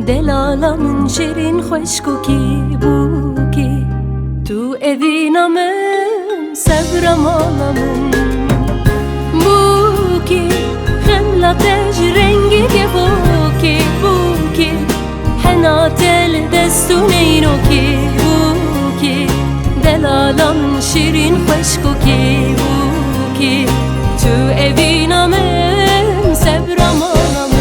دلالا من شیرین خشکو کی بو کی تو اوینا من صبرم آلا من بو کی خملتش رنگی که بو کی حناتل دستون اینو کی بو کی دلالا من شیرین خشکو کی بو کی تو اوینا من صبرم آلا من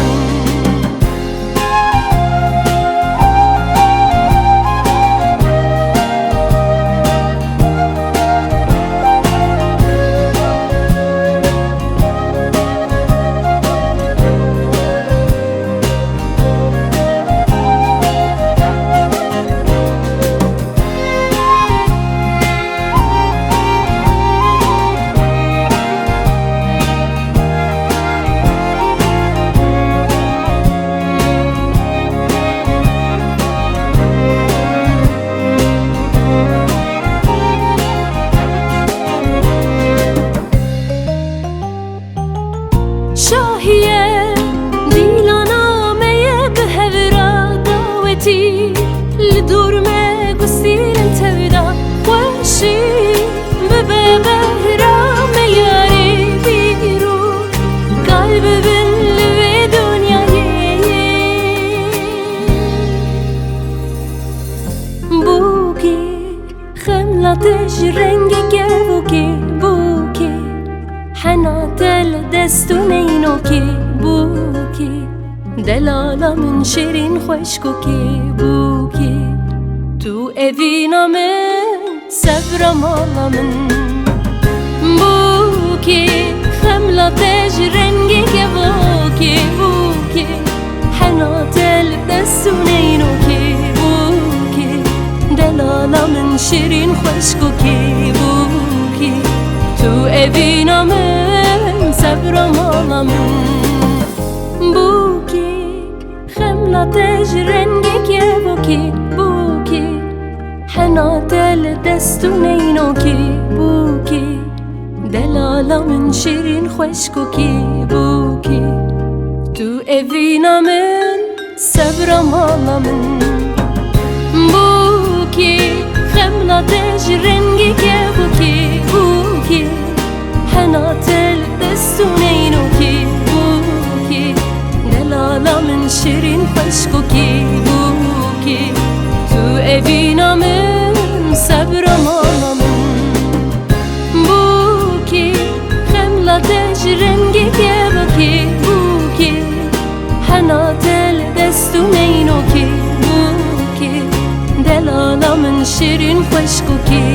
شاهیه دیلانامه به هورا داوتی لدورمه گسیرن تبدا خوشی به بهرام یاری بیرو قلب بل و دنیای بوکی خملتش رنگی که بوکی حناتل دستون اینو کی بو کی دلالا من شیرین خشکو کی بو کی تو اوینا من صبرم آلا من بو کی خملتش رنگی که بو کی حناتل دستون اینو کی بو کی دلالا من شیرین خشکو کی بو کی تو اوینا من صبرم آلا من بو کی خملتش رنگی که بو کی حناتل دستون اینو کی بو کی دلالا من شیرین خشکو کی بو کی تو اوینا من صبرم آلا من بو کی خملتش رنگی که بو کی حناتل دستون اینو کی بو کی دلالا من شیرین خشکو کی بو کی تو اوینا من صبرم آلا من بو کی خملتش رنگی که بو کی حناتل دستون اینو کی بو کی دلالا من شیرین خشکو کی